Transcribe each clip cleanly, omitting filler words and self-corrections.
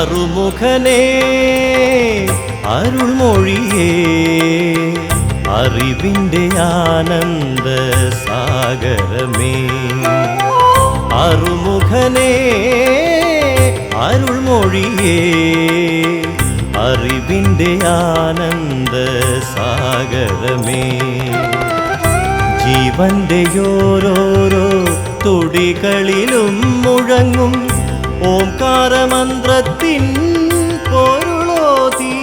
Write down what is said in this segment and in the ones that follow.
അറുമുഖനേ അരുൾമൊഴിയേ അറിവിൻ്റെ ആനന്ദ സാഗരമേ അറുമുഖനേ അരുൾമൊഴിയേ അറിവിൻ്റെ ആനന്ദ സാഗരമേ ജീവന്റെ ഓരോരോ തുടികളിലും മുഴങ്ങും ഓംകാരമന്ത്രത്തിൻ പൊരുളോതി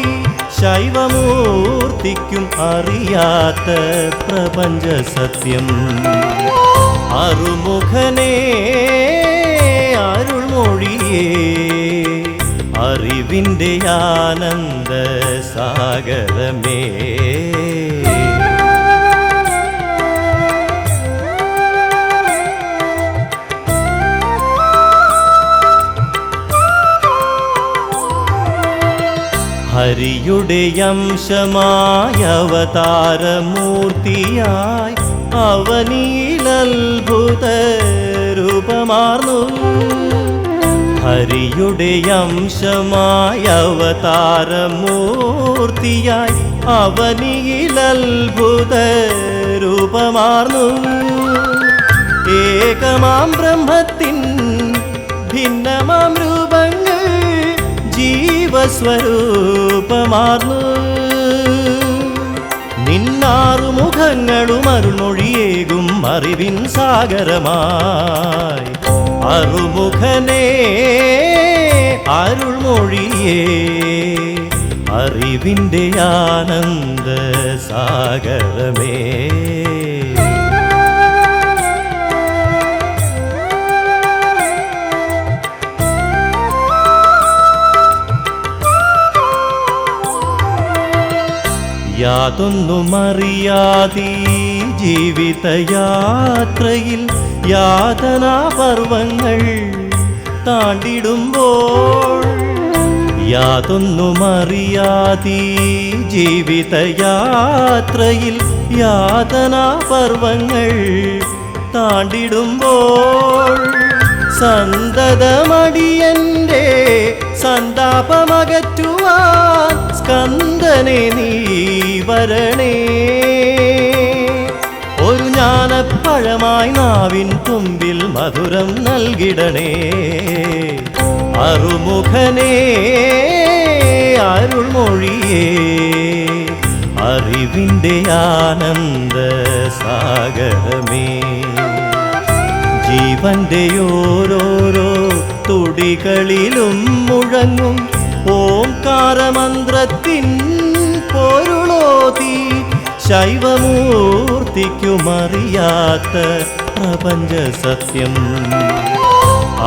ശൈവമൂർത്തിക്കും അറിയാത്ത പ്രപഞ്ച സത്യം അറുമുഖനേ അരുൾമൊഴിയേ അറിവിൻ്റെ ആനന്ദ സാഗരമേ ഹരിയുടെ അംശമായ അവതാരമൂർത്തിയായി അവനിൽ അത്ഭുത രൂപമാർന്നു ഹരിയുടെ അംശമായ അവതാരമൂർത്തിയായി അവനിൽ അത്ഭുത രൂപമാർന്നു ഏകമാം ബ്രഹ്മത്തിൻ ഭിന്നമാം രൂപങ്ങൾ ജീവസ്വരൂപമാർന്നു നിന്നാറു മുഖങ്ങളും അരുൾമൊഴിയേകും അറിവിൻ സാഗരമായി അറുമുഖനേ അരുൾമൊഴിയേ അറിവിൻ്റെ ആനന്ദ സാഗരമേ യാതൊന്നുമറിയാതെ ജീവിതയാത്രയിൽ യാതനാപർവങ്ങൾ താണ്ടിടുമ്പോൾ യാതൊന്നുമറിയാതെ ജീവിതയാത്രയിൽ യാതനാപർവങ്ങൾ താണ്ടിടുമ്പോൾ സന്തതമടിയന്റെ സന്താപമകറ്റുവാൻ സ്കന്ദനെ നീ വരണേ ഒരു ജ്ഞാനപ്പഴമായി നാവിൻ തുമ്പിൽ മധുരം നൽകിടണേ അറുമുഖനേ അരുൾമൊഴിയേ അറിവിൻ്റെ ആനന്ദ സാഗരമേ ജീവന്റെ ഓരോരോ തുടികളിലും മുഴങ്ങും ഓംകാരമന്ത്രത്തിൻ പൊരുളോതി ശൈവമൂർത്തിക്കുമറിയാത്ത പ്രപഞ്ച സത്യം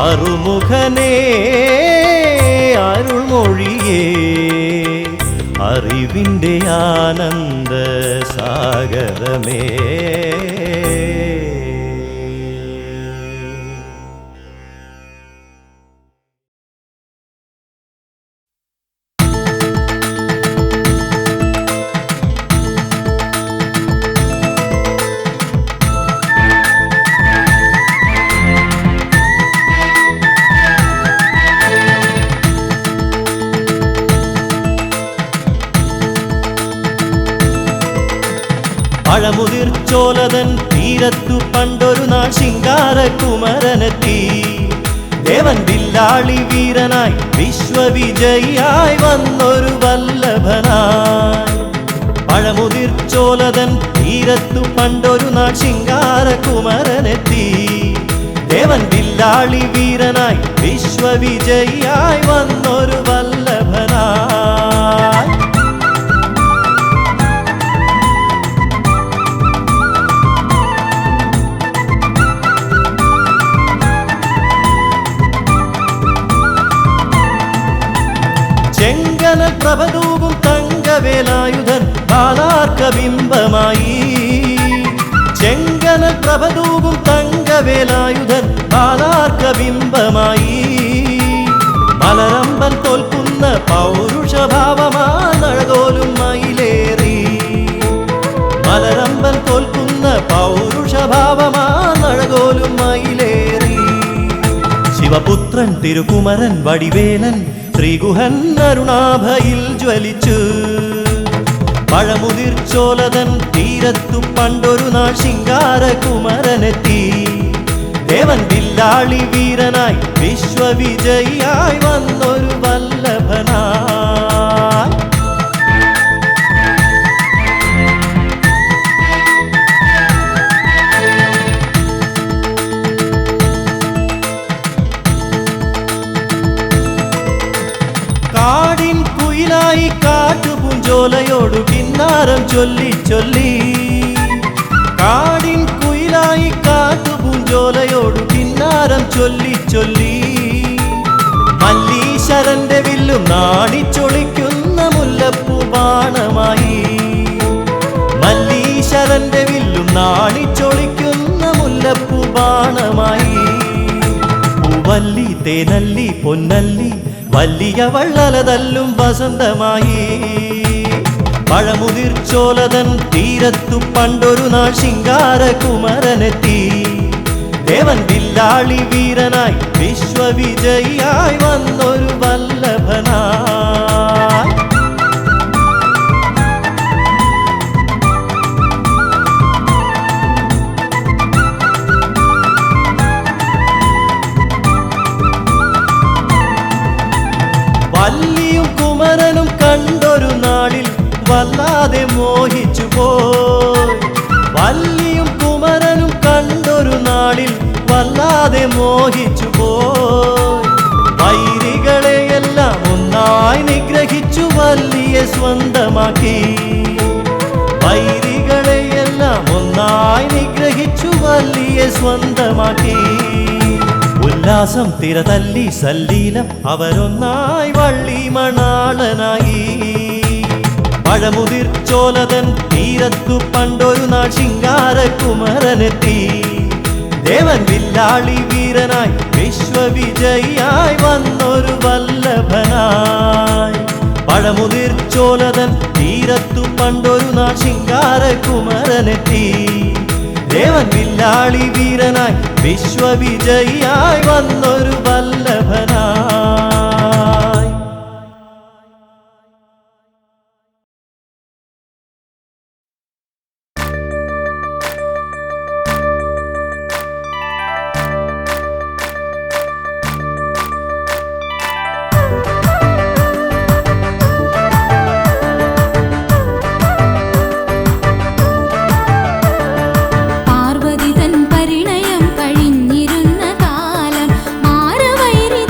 അറുമുഖനേ അരുൾമൊഴിയേ അറിവിൻ്റെ ആനന്ദ സാഗരമേ പഴമുതിർച്ചോലതൻ തീരത്തു പണ്ടൊരു നാൾ ശിങ്കാരകുമരനെത്തി ദേവൻ വില്ലാളി വീരനായി വിശ്വവിജയിയായി വന്നൊരു വല്ലഭനായി പഴമുതിർച്ചോലതൻ തീരത്തു പണ്ടൊരു നാൾ ശിങ്കാരകുമരനെത്തി ദേവൻ വില്ലാളി വീരനായി വിശ്വവിജയിയായി വന്നൊരു വല്ലഭനായി ചെങ്കനൽ പ്രഭതൂപും തങ്കവേലായുധൻ ബാലാർക്കബിംബമായി ചെങ്കനൽ പ്രഭതൂപും തങ്കവേലായുധൻ ബാലാർക്കബിംബമായി മലരമ്പൻ തോൽക്കുന്ന പൗരുഷഭാവമാനഴകോലും മയിലേറി മലരമ്പൻ തോൽക്കുന്ന പൗരുഷഭാവമാനഴകോലും മയിലേറി ശിവപുത്രൻ തിരുകുമരൻ വടിവേലൻ ശ്രീഗുഹൻ അരുണാഭയിൽ ജ്വലിച്ചു. പഴമുതിർച്ചോലതൻ തീരത്തു പണ്ടൊരു നാൾ ശിങ്കാരകുമരനെത്തി. ദേവൻ വില്ലാളി വീരനായി വിശ്വവിജയിയായി വന്നൊരു വല്ലഭനായി. കാടിൻ കുയിലായി കാട്ടുപൂഞ്ചോലയോടു കിന്നാരം ചൊല്ലി ചൊല്ലി. കാടിൻ കുയിലായി കാട്ടുപൂഞ്ചോലയോടു കിന്നാരം ചൊല്ലി ചൊല്ലി. മല്ലീശ്വരന്റെ വില്ലും നാണിച്ചൊളിക്കുന്ന മുല്ലപ്പൂ ബാണമായി. മല്ലീശ്വരന്റെ വില്ലും നാണിച്ചൊളിക്കുന്ന മുല്ലപ്പൂ ബാണമായി. പൂവല്ലി തേനല്ലി പൊന്നല്ലി വലിയ വള്ളലതല്ലും വസന്തമായി. പഴമുതിർച്ചോലതൻ തീരത്തു പണ്ടൊരു നാൾ ശിങ്കാരകുമരനെത്തി. ദേവൻ വില്ലാളി വീരനായി വിശ്വവിജയിയായി വന്നൊരു വല്ലഭനായി. വല്ലിയും കുമരനും കണ്ടൊരു നാളിൽ വല്ലാതെ മോഹിച്ചു പോയി. വല്ലിയും കുമരനും കണ്ടൊരു നാളിൽ വല്ലാതെ മോഹിച്ചു പോയി. വൈരികളെയെല്ലാം ഒന്നായി നിഗ്രഹിച്ചു വല്ലിയെ സ്വന്തമാക്കി. വൈരികളെയെല്ലാം ഒന്നായി നിഗ്രഹിച്ചു വല്ലിയെ സ്വന്തമാക്കി. ഉല്ലാസം തിരതല്ലി സല്ലീലം അവരൊന്നായി വള്ളി മണാളനായി. പഴമുതിർച്ചോലതൻ തീരത്തു പണ്ടൊരു നാൾ ശിങ്കാരകുമരനെത്തി. ദേവൻ വില്ലാളി വീരനായി വിശ്വവിജയിയായി വന്നൊരു വല്ലഭനായി. പഴമുതിർച്ചോലതൻ തീരത്തു പണ്ടൊരു നാൾ ശിങ്കാരകുമരനെത്തി. ദേവൻ വില്ലാളി വീരനായി വിശ്വവിജയിയായി വന്നൊരു വല്ലഭനായി. പാർവതി തൻ പരിണയം കഴിഞ്ഞിരുന്ന കാലം മാരവൈരി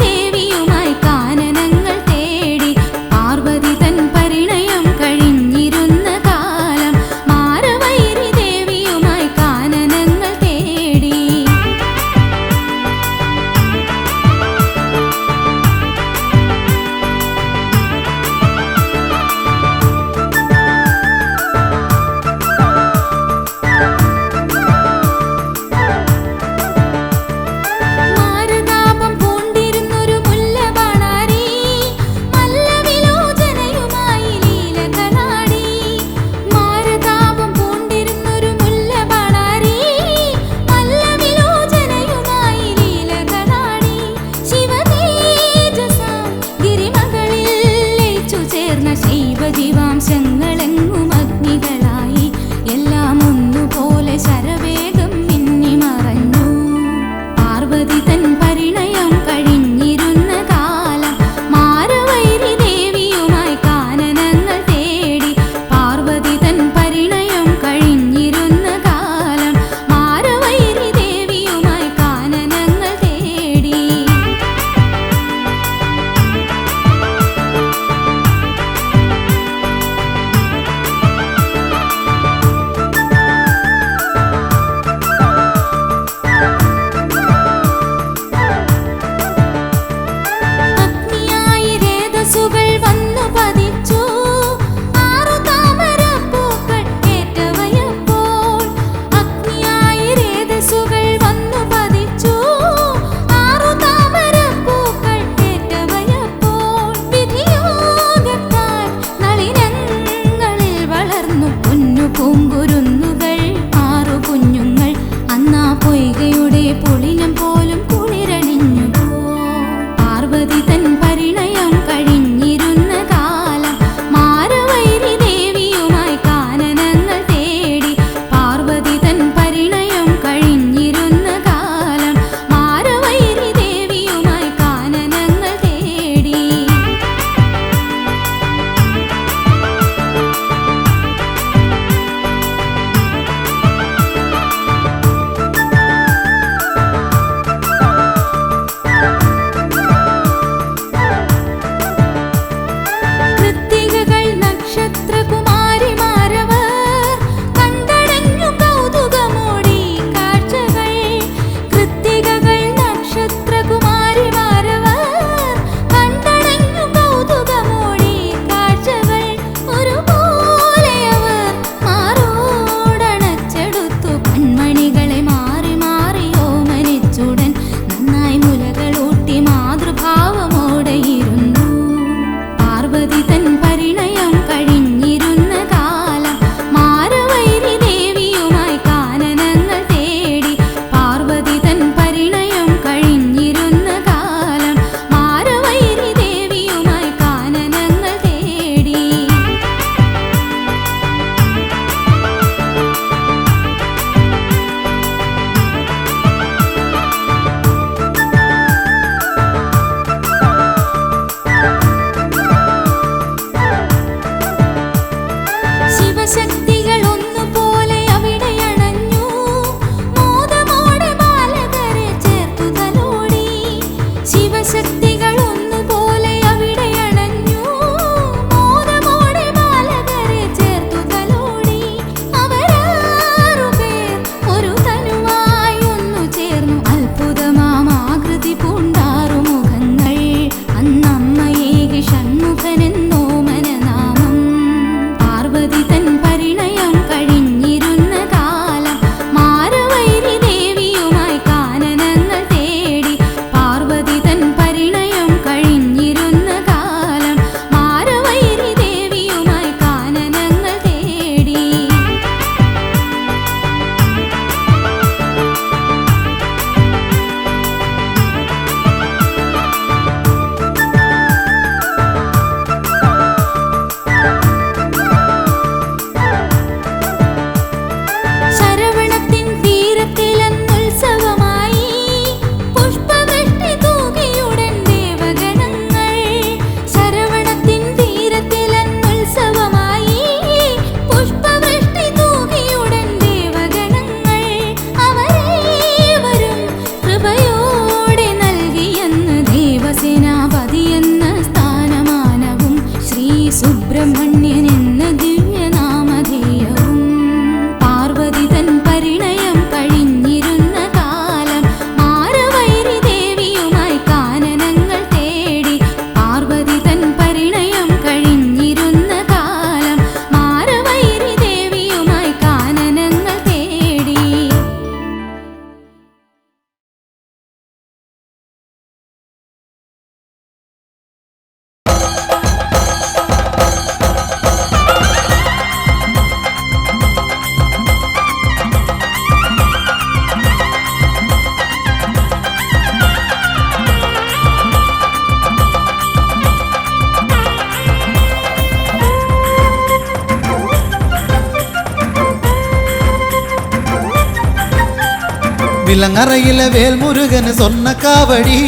വിലങ്ങറയിലെ വേൽമുരുകന് സ്വർണ്ണ കാവടി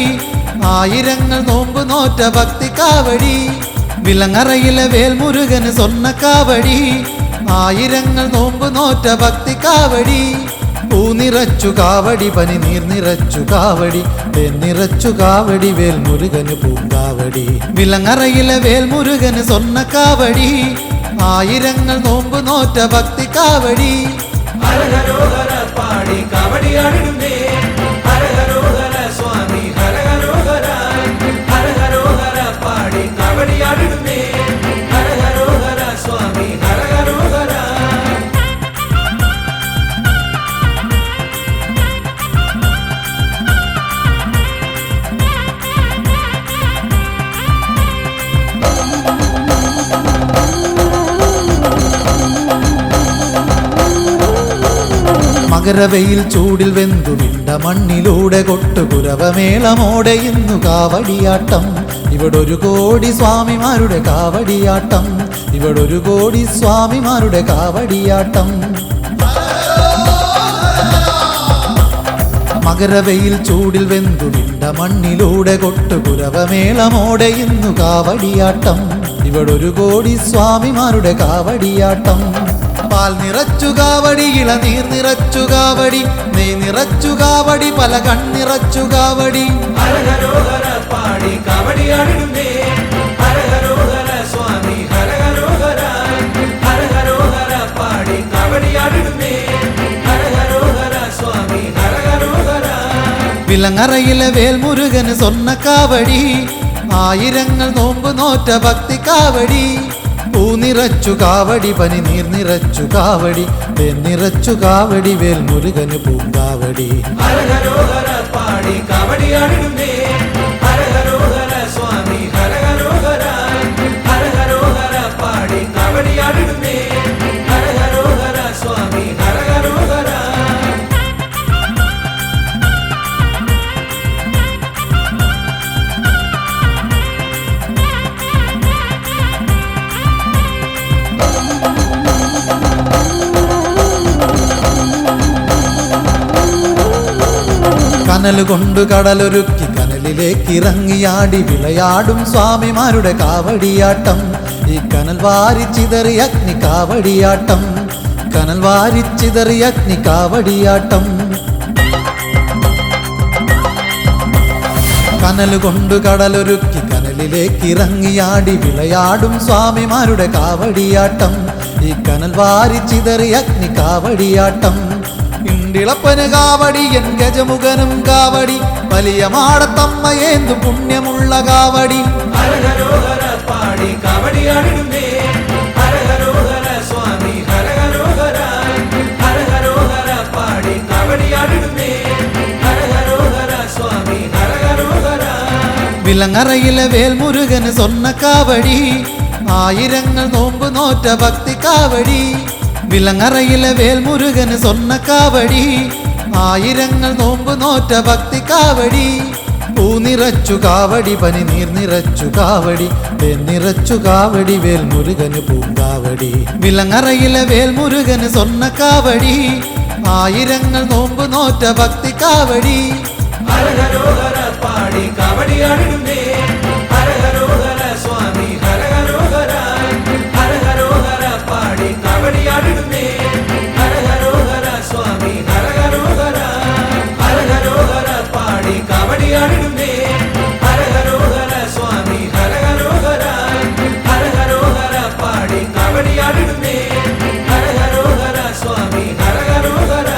ആയിരങ്ങൾ നോമ്പ് നോറ്റ ഭക്തി കാവടി വിലങ്ങറയിലെ വേൽമുരുകന് സ്വർണ്ണ കാവടി ആയിരങ്ങൾ നോമ്പ് നോറ്റ ഭക്തി കാവടി പൂ നിറച്ചു കാവടി പനി നീർ നിറച്ചു കാവടി നിറച്ചു കാവടി വേൽമുരുകന് പൂങ്കാവടി വിലങ്ങറയിലെ വേൽമുരുകന് സ്വർണ്ണ കാവടി ആയിരങ്ങൾ നോമ്പ് നോറ്റ ഭക്തി കാവടി ഹരഹരോഹര പാടി കാവടിയാടിടുന്നേ ഹരഹരോഹര സ്വാമി ഹരഹരോഹര ഹരഹരോഹര പാടി കാവടിയാടിടുന്നേ ഹരഹരോഹര സ്വാമി ഹരഹരോഹര മകരവെയിൽ ചൂടിൽ വെന്തു വിണ്ട മണ്ണിലൂടെ കൊട്ടുകുരവമേളമോടെ ഇന്നു കാവടിയാട്ടം ഇവിടൊരു കോടി സ്വാമിമാരുടെ കാവടിയാട്ടം ഇവിടൊരു കോടി സ്വാമിമാരുടെ കാവടിയാട്ടം മകരവെയിൽ ചൂടിൽ വെന്തു വിണ്ട മണ്ണിലൂടെ കൊട്ടുകുരവമേളമോടെ ഇന്നു കാവടിയാട്ടം ഇവിടൊരു കോടി സ്വാമിമാരുടെ കാവടിയാട്ടം പാൽ നിറച്ചു കാവടി ഇളനീർ നിറച്ചു കാവടി നെയ് നിറച്ചു കാവടി പല കണ്ണിറച്ചു കാവടി ഹരഹരോഹര പാടി കാവടിയാടിടുന്നേ ഹരഹരോഹര സ്വാമി ഹരഹരോഹര ഹരഹരോഹര പാടി കാവടിയാടിടുന്നേ ഹരഹരോഹര സ്വാമി ഹരഹരോഹര വിലങ്ങറയിലെ വേൽമുരുകന് സ്വർണ്ണ കാവടി ആയിരങ്ങൾ നോമ്പ് നോറ്റ ഭക്തി കാവടി പൂ നിറച്ചു കാവടി പനി നീർ നിറച്ചു കാവടി നിറച്ചു കാവടി വേൽമുരുകന് പൂങ്കാവടി ഹരഹരോഹര പാടി കാവടിയാടിടുന്നേ ഹരഹരോഹര സ്വാമി ഹരഹരോഹര ഹരഹരോഹര പാടി കാവടിയാടിടുന്നേ ഹരഹരോഹര സ്വാമി ഹരഹരോഹര കനലുകൊണ്ടു കടലൊരുക്കി കനലിലേക്ക് ഇറങ്ങിയാടി വിളയാടും സ്വാമിമാരുടെ കാവടിയാട്ടം ഈ കനൽ വാരിച്ചിതറി അഗ്നി കാവടിയാട്ടം കനൽ വാരിച്ചിതറി അഗ്നി കാവടിയാട്ടം കനലുകൊണ്ടു കടലൊരുക്കി കനലിലേക്ക് ഇറങ്ങിയാടി വിളയാടും സ്വാമിമാരുടെ കാവടിയാട്ടം ഈ കനൽ വാരിച്ചിതറി അഗ്നി കാവടിയാട്ടം ഇണ്ടിളപ്പന് കാവടി എൻ ഗജമുഖനും കാവടി വലിയ മാടത്തമ്മയേന്തു പുണ്യമുള്ള കാവടി ഹരഹരോഹര പാടി കാവടിയാടിടുന്നേ ഹരഹരോഹര സ്വാമി ഹരഹരോഹര ഹരഹരോഹര പാടി കാവടിയാടിടുന്നേ ഹരഹരോഹര സ്വാമി ഹരഹരോഹര വിലങ്ങറയിലെ വേൽമുരുകന് സ്വർണ്ണ കാവടി ആയിരങ്ങൾ നോമ്പ് നോറ്റ ഭക്തി കാവടി വിലങ്ങറയിലെ വേൽമുരുകന് സ്വർണ്ണ കാവടി ആയിരങ്ങൾ നോമ്പ് നോറ്റ ഭക്തി കാവടി പൂ നിറച്ചു കാവടി പനി നീർ നിറച്ചു കാവടി നിറച്ചു കാവടി വേൽമുരുകന് പൂങ്കാവടി വിലങ്ങറയിലെ വേൽമുരുകന് സ്വർണ്ണ കാവടി ആയിരങ്ങൾ നോമ്പ് നോറ്റ ഭക്തി കാവടി ഹരഹരോഹര പാടി കാവടിയാടിടുന്നേ ഹരഹരോഹര സ്വാമി ഹരഹരോഹര ഹരഹരോഹര പാടി കാവടിയാടിടുന്നേ ഹരഹരോഹര സ്വാമി ഹരഹരോഹര ഹരഹരോഹര പാടി കാവടിയാടിടുന്നേ ഹരഹരോഹര സ്വാമി ഹരഹരോഹര ഹരഹരോഹര പാടി കാവടിയാടിടുന്നേ ഹരഹരോഹര സ്വാമി ഹരഹരോഹര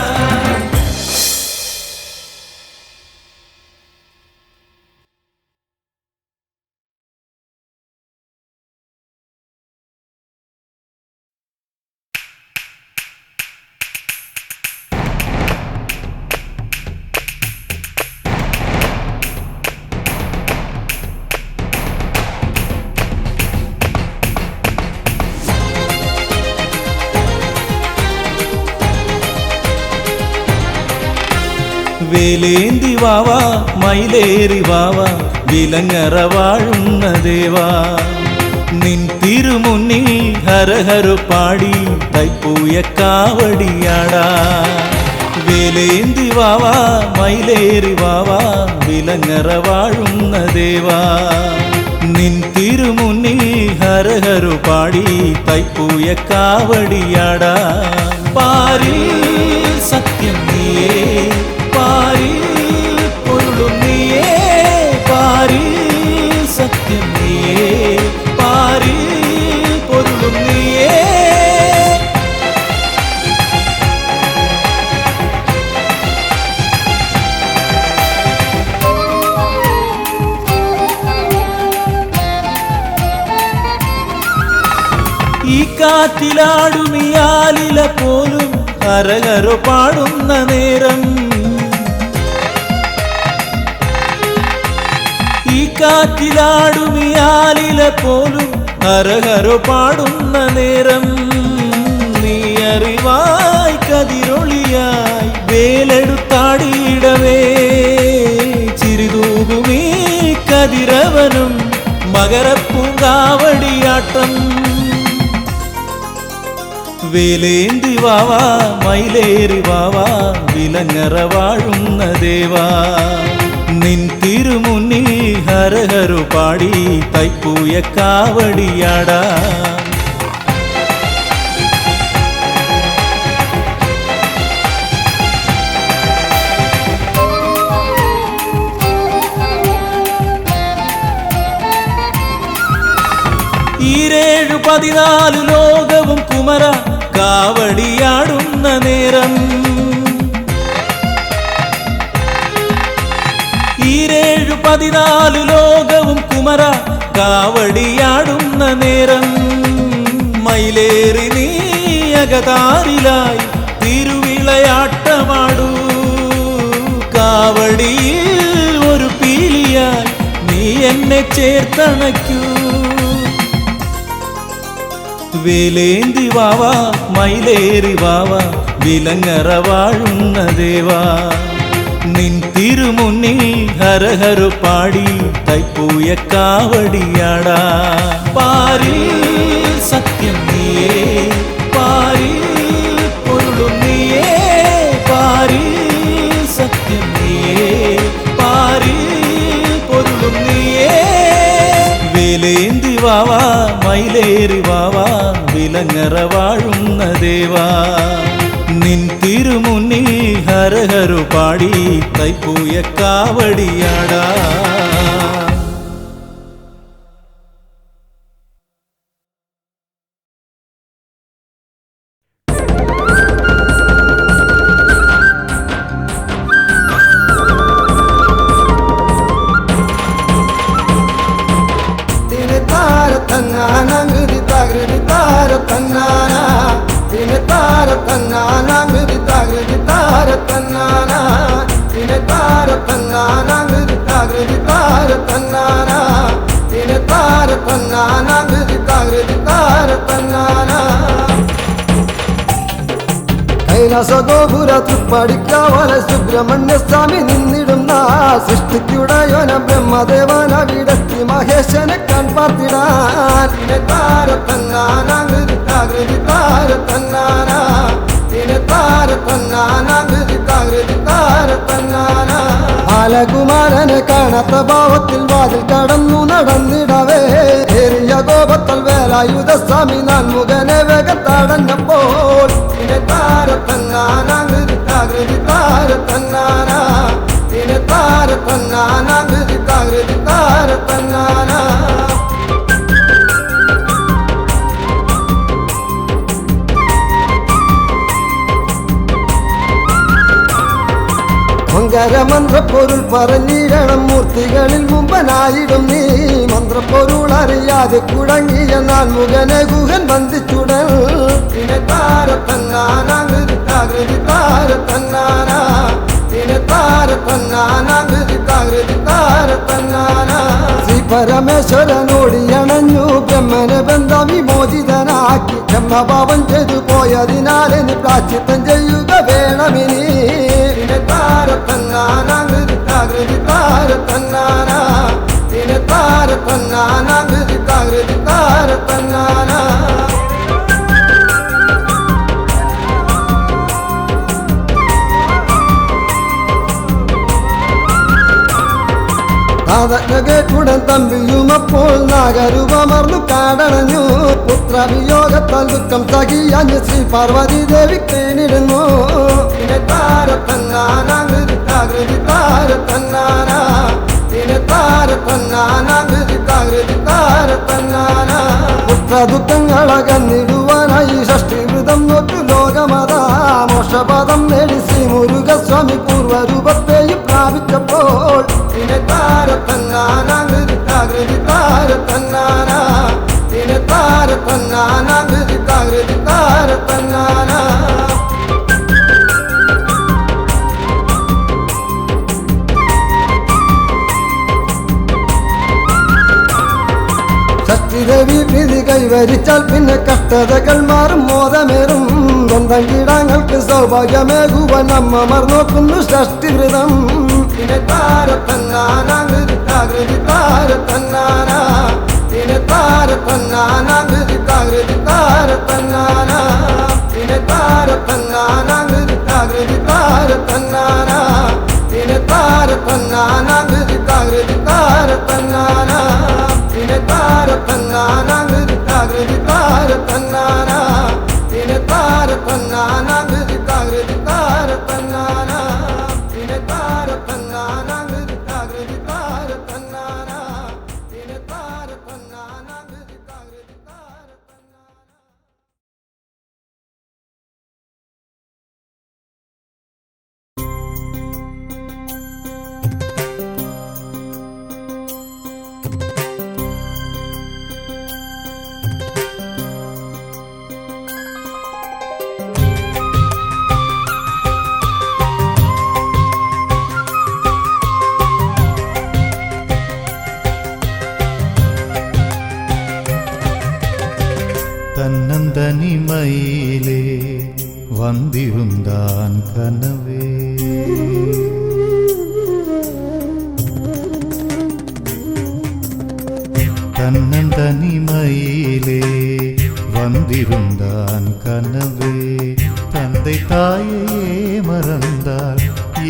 വേലേന്തി വാവാ മയിലേറി വാവാ വിലങ്ങറ വാഴുന്ന ദേവാ നിൻ തിരുമുന്നിൽ ഹരഹര പാടി തൈപ്പൂയ കാവടിയാടാ വേല വേലേന്തി വാവാ മയിലേറി വാവാ വിലങ്ങറ വാഴുന്ന ദേവാ നിൻ തിരുമുന്നിൽ ഹരഹരു പാടി തൈപ്പൂയ കാവടിയാടാ പാരിൽ സത്യം നീയേ പാരിൽ പൊരുളും നീയേ പാരിൽ സത്യം നീയേ പാരിൽ പൊരുളും നീയേ ഈ കാറ്റിലാടുമിയാലില പോലും ഹരഹരോ പാടുന്ന നേരം ഈ കാറ്റിലാടുമിയാലില പോലും ഹരഹരോ പാടുന്ന നേരം നീ അറിവായി കതിരൊളിയായി വേലെടുത്താടിയിടവേ ചിരിതൂകുമീ കതിരവനും മകരപ്പൂങ്കാവടിയാട്ടം വേലേന്തി വാവാ മയിലേറി വാവാ വിലങ്ങറ വാഴുന്ന ദേവാ നിൻ തിരുമുന്നിൽ ഹരഹരു പാടി തൈപ്പൂയ കാവടിയാടാ ഈരേഴു 14 ലോകവും കുമര കാവടിയാടുന്ന നേരം ഈരേഴു 14 ലോകവും കുമര കാവടിയാടുന്ന നേരം മയിലേറി നീ അകതാരിലായി തിരുവിളയാട്ടമാടൂ കാവടിയിൽ ഒരു പീലിയായി നീ എന്നെ ചേർത്തണയ്ക്കൂ വേലേന്തി വാവാ മയിലേറി വാവാ വിലങ്ങറ വാഴുന്ന ദേവാ നിൻ തിരുമുന്നിൽ ഹരഹരു പാടി തൈപ്പൂയ കാവടിയാടാ പാരിൽ സത്യം നീയേ പാരിൽ പൊരുളും നീയേ പാരിൽ സത്യം നീയേ പാരിൽ പൊരുളും നീയേ വേലേന്തി വാവാ മയിലേറി വാവാ വിലങ്ങറ വാഴുന്ന ദേവാ നിൻ തിരുമുന്നിൽ ഹരഹരു പാടി തൈപ്പൂയ കാവടിയാടാ കൈലാസഗോപുര തൃപ്പടിക്കാവല സുബ്രഹ്മണ്യ സ്വാമി നിന്നിടുന്ന സൃഷ്ടിക്കുടയോന ബ്രഹ്മദേവന വിടത്തി മഹേശനെ കൺപാർത്തിടാൻ ബാലകുമാരനെ കാണാത്ത ഭാവത്തിൽ വാതിൽ കടന്നു നടന്നിടവേ ഏറിയ കോപത്തൽ വേലായുധ സ്വാമി നാൻമുഖനെ വേഗത്തടഞ്ഞപ്പോൾ മന്ത്രപ്പൊരുൾ പറഞ്ഞിടണം മൂർത്തികളിൽ മുമ്പനായിടും നീ മന്ത്രപ്പൊരുൾ അറിയാതെ കുടങ്ങിയ നാൻമുഖനെ ഗുഹൻ ബന്ധിച്ചുടൽ ശ്രീ പരമേശ്വരനോടിയണഞ്ഞു ബ്രഹ്മനെ ബന്ധ വിമോചിതനാക്കി ബ്രഹ്മഭാവം ചെയ്തു പോയതിനാലെ നീ പ്രാശ്ചിത്തം ചെയ്യുക വേണമിനി നാദജ്ഞ കേട്ടുടൻ തമ്പിയും അപ്പോൾ നാഗരൂപമർന്നു കാടണഞ്ഞു. പുത്രവിയോഗത്താൽ ദുഃഖം സഹിയാഞ്ഞ് ശ്രീ പാർവതി ദേവി കേണിടുന്നു. താരത്തന്നാനാകൃതി താരത്തന്നാന പുത്രദുഃഖങ്ങളകന്നിടുവാനായി ഷഷ്ടിവൃതം നോറ്റു ലോകമതാ മോക്ഷപദം നേടി ശ്രീ മുരുകസ്വാമി പൂർവരൂപത്തെയും പ്രാപിച്ചപ്പോൾ താരത്തന്നാനാകൃതി താരത്തന്നാന താരത്തന്നാനാകൃതി താരത്തന്നാന. ഷഷ്ടിദേവി പ്രീതി കൈവരിച്ചാൽ പിന്നെ കഷ്ടതകൾ മാറും മോദമേറും. സ്വന്തം കീടങ്ങൾക്ക് സൗഭാഗ്യമേകുവാൻ അമ്മമാർ നോക്കുന്നു ഷഷ്ടിവൃതം. താരത്തന്നാനാകൃതി താരത്തന്നാന താരത്തന്നാനാകൃതി താരത്തന്നാന താരത്തന്നാനാകൃതി താരത്തന്നാന താരത്തന്നാനാകൃതി താരത്തന്നാന താരത്തന്നാനാകൃതി താരത്തന്നാന താരത്തന്നാനാകൃതി താരത്തന്നാന താരത്തന്നാനാകൃതി താരത്തന്നാന താരത്തന്നാനാകൃതി താരത്തന്നാന. தன்னந்தனிமையிலே வந்திருந்தான் கனவே. தன்னந்தனிமையிலே வந்திருந்தான் கனவே. தந்தை தாயே மறந்தால்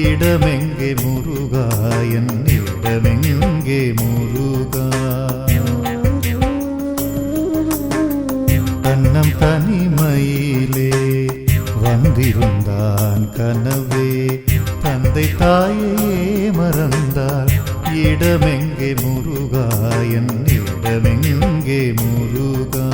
இடமெங்கே முருகா, என் இடமெங்கே முருகா. தன்னம் தனிமையிலே வந்திருந்தான் கனவே. தந்தை தாயே மறந்தால் இடமெங்கே முருகா, என் இடமெங்கே முருகா.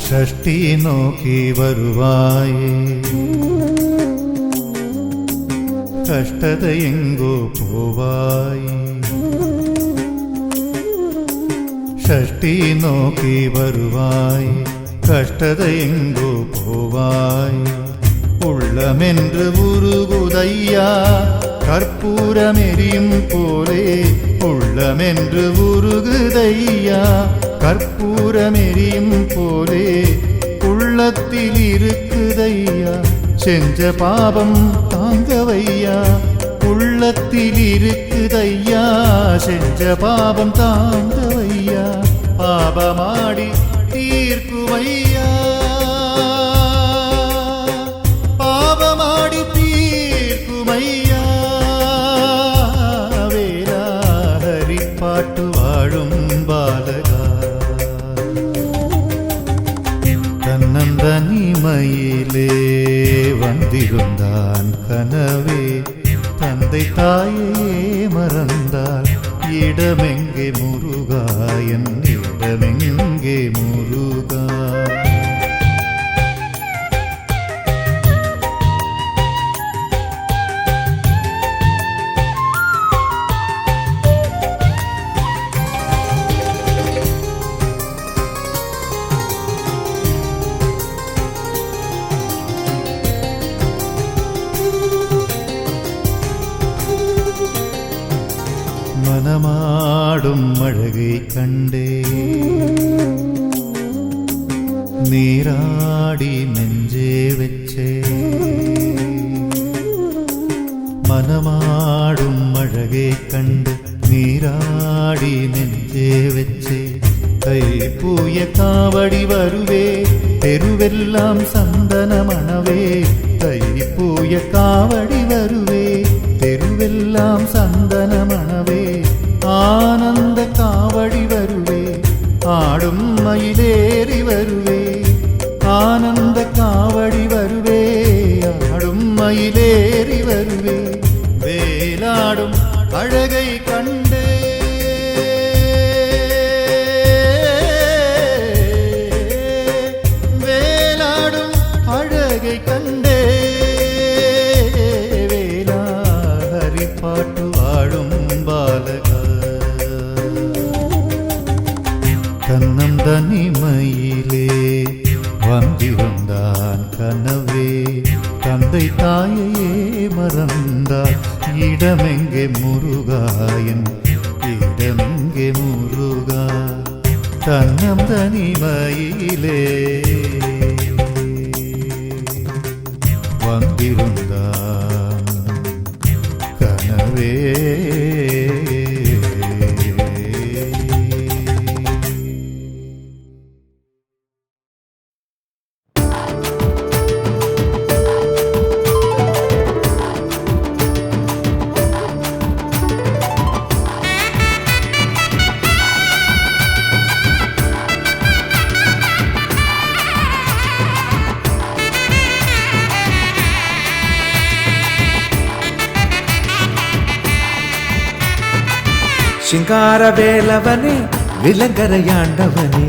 ഷഷ്ടി നോക്കി വരുവായേ, കഷ്ടതയെങ്കോ പോവായി. ഷഷ്ടി നോക്കി വരുവായി, കഷ്ടതയെങ്കോ പോവായി. ഉള്ളമെன்று ഉരുകുതയ്യാ கற்பூரமெரியும் போலே. உள்ளமென்று உருகுதையா கற்பூரமெரியும் போலே. உள்ளத்தில் இருக்குதையா செஞ்ச பாபம் தாங்கவையா. உள்ளத்தில் இருக்குதையா செஞ்ச பாபம் தாங்கவையா. பாபமாடி தீர்க்குமையா, பாபமாடி தீர்க்குமையா. வேலாஹரி பாட்டு வாழும் பாலகா, தன்னந்தனிமையிலே வந்திருந்தான் கனவே. தந்தை தாயே மறந்தால் இடமெங்கே முருகா, என் இடமெங்கே முருகா. மனமாடும் அழகை கண்டே, നീരാടി നെഞ്ചേ വെച്ചേ മനമാടും അഴകെ കണ്ട് നീരാടി നെഞ്ചേ വെച്ചേ കൈപ്പൂയ കാവടി വരുവേ തെരുവെല്ലാം സന്തനമണവേ കൈപ്പൂയ കാവടി വരുവേ തെരുവെല്ലാം സന്തനമണവേ ആനന്ദ കാവടി വരുവേ ആടും മയിലേറി വരുവേ ആനന്ദ കാവടി വരുവേ ആടും മയിലേറി വരുവേ വേലാടും അഴകൈ കണ്ടേ വേലാടും അഴകൈ കണ്ടേ വേലാഹരിപ്പാട്ടു വാഴും ബാലക கண்ணம் தனிமையிலே வந்திருந்தான் கனவே தந்தை தாயையே மறந்தார் இடமெங்கே முருகாயன் இடமெங்கே முருகா கண்ணம் தனிமையிலே வந்திருந்தான் கனவே ശിങ്കാരവേലവനെ വിലങ്കരയാണ്ടവനെ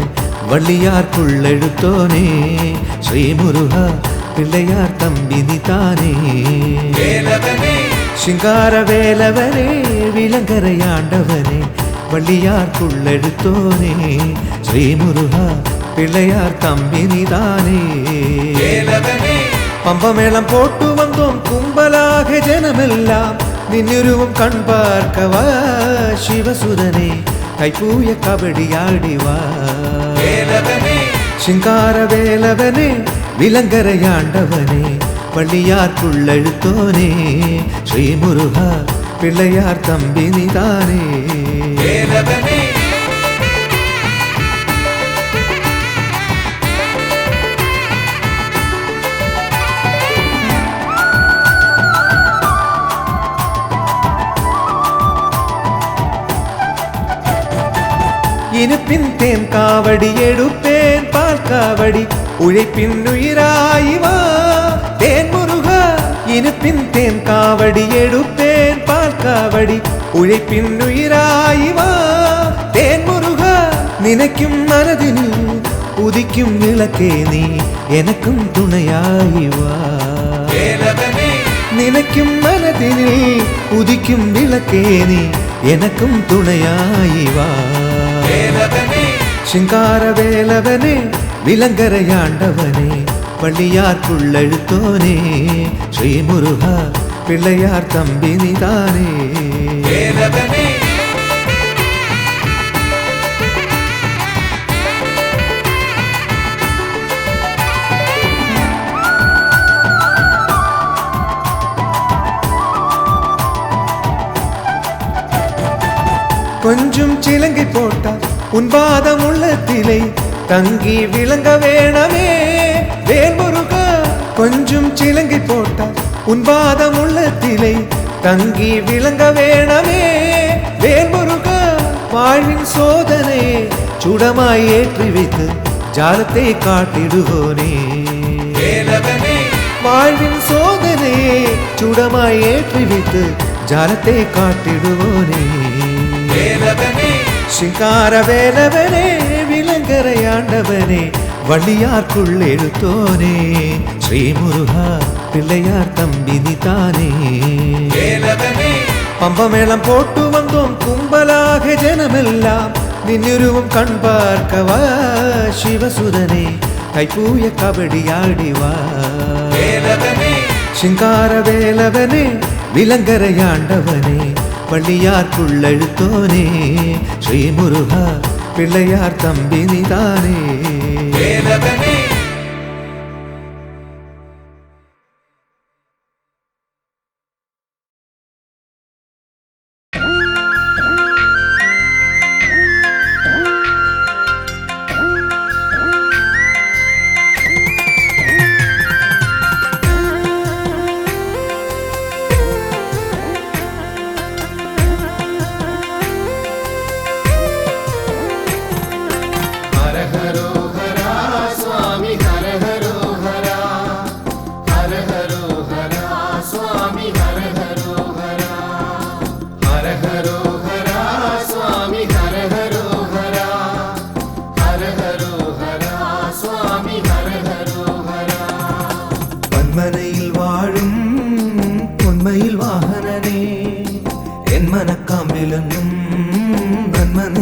വള്ളിയാർക്കുള്ളെഴുത്തോനേ ശ്രീമുരുക പിള്ളയാർ തമ്പിനി താനേ ശിങ്കാരവേലവനെ വിലങ്കരയാണ്ടവനെ വള്ളിയാർക്കുള്ളെഴുത്തോനേ ശ്രീമുരുക പിള്ളയാർ തമ്പിനി താനേ പമ്പമേളം പോട്ടു വന്നോം കുമ്പലാക ജനമെല്ലാം നിന്നുരുവും കൺപാർക്കവാ ശിവസുരനെ കൈപ്പൂയ കബഡിയാടിവാ ശിങ്കാരവേലവനെ വിലങ്കരയാണ്ടവനെ വള്ളിയാർക്കുള്ളെഴുത്തോനേ ശ്രീമുരുക പിള്ളയാർ തമ്പിനി താനേ இனிப்பின் தேன் காவடி எடுப்பேன் பால் காவடி உழைப்பின் உயிராய் வா தேன் முருகா இனிப்பின் தேன் காவடி எடுப்பேன் பால் காவடி உழைப்பின் உயிராய் வா தேன் முருகா நினைக்கும் மனதினில் உதிக்கும் விளக்கே நீ எனக்கும் துணையாய் வா நினைக்கும் மனதினில் உதிக்கும் விளக்கே நீ எனக்கும் துணையாய் வா ശിങ്കാരവേലവനെ വിലങ്കരയാണ്ടവനെ വള്ളിയാർക്കുള്ളെഴുത്തോനേ ശ്രീമുരുക പിള്ളയാർ തമ്പിനി താനേ கொஞ்சம் சிலங்கை போட்டால் உன் பாதம் உள்ளத்திலே தங்கி விளங்க வேணமே வேல்முருகா கொஞ்சம் சிலங்கை போட்டால் உன் பாதம் உள்ளத்திலே தங்கி விளங்க வேணமே வேல்முருகா வாழ்வின் சோதனை சுடமாய் ஏற்றி வைத்து ஜாலத்தை காட்டிடுவோனே வாழ்வின் சோதனை சுடமாய் ஏற்றி வைத்து ஜாலத்தை காட்டிடுவோனே ശിങ്കാരവേലവനെ വിലങ്കരയാണ്ടവനെ വള്ളിയാർക്കുള്ളെഴുത്തോനേ ശ്രീമുരുക പിള്ളയാർ തമ്പിനി താനേ പമ്പമേളം പോട്ടു വന്നോം കുമ്പലാക ജനമെല്ലാം നിന്നുരുവും കൺപാർക്കവാ ശിവസുരനെ കൈപ്പൂയ കബഡിയാടിവാ ശിങ്കാരവേലവനെ വിലങ്കരയാണ്ടവനെ വള്ളിയാർക്കുള്ളെഴുത്തോനേ ശ്രീമുരുക പിള്ളയാർ തമ്പിനി താനേ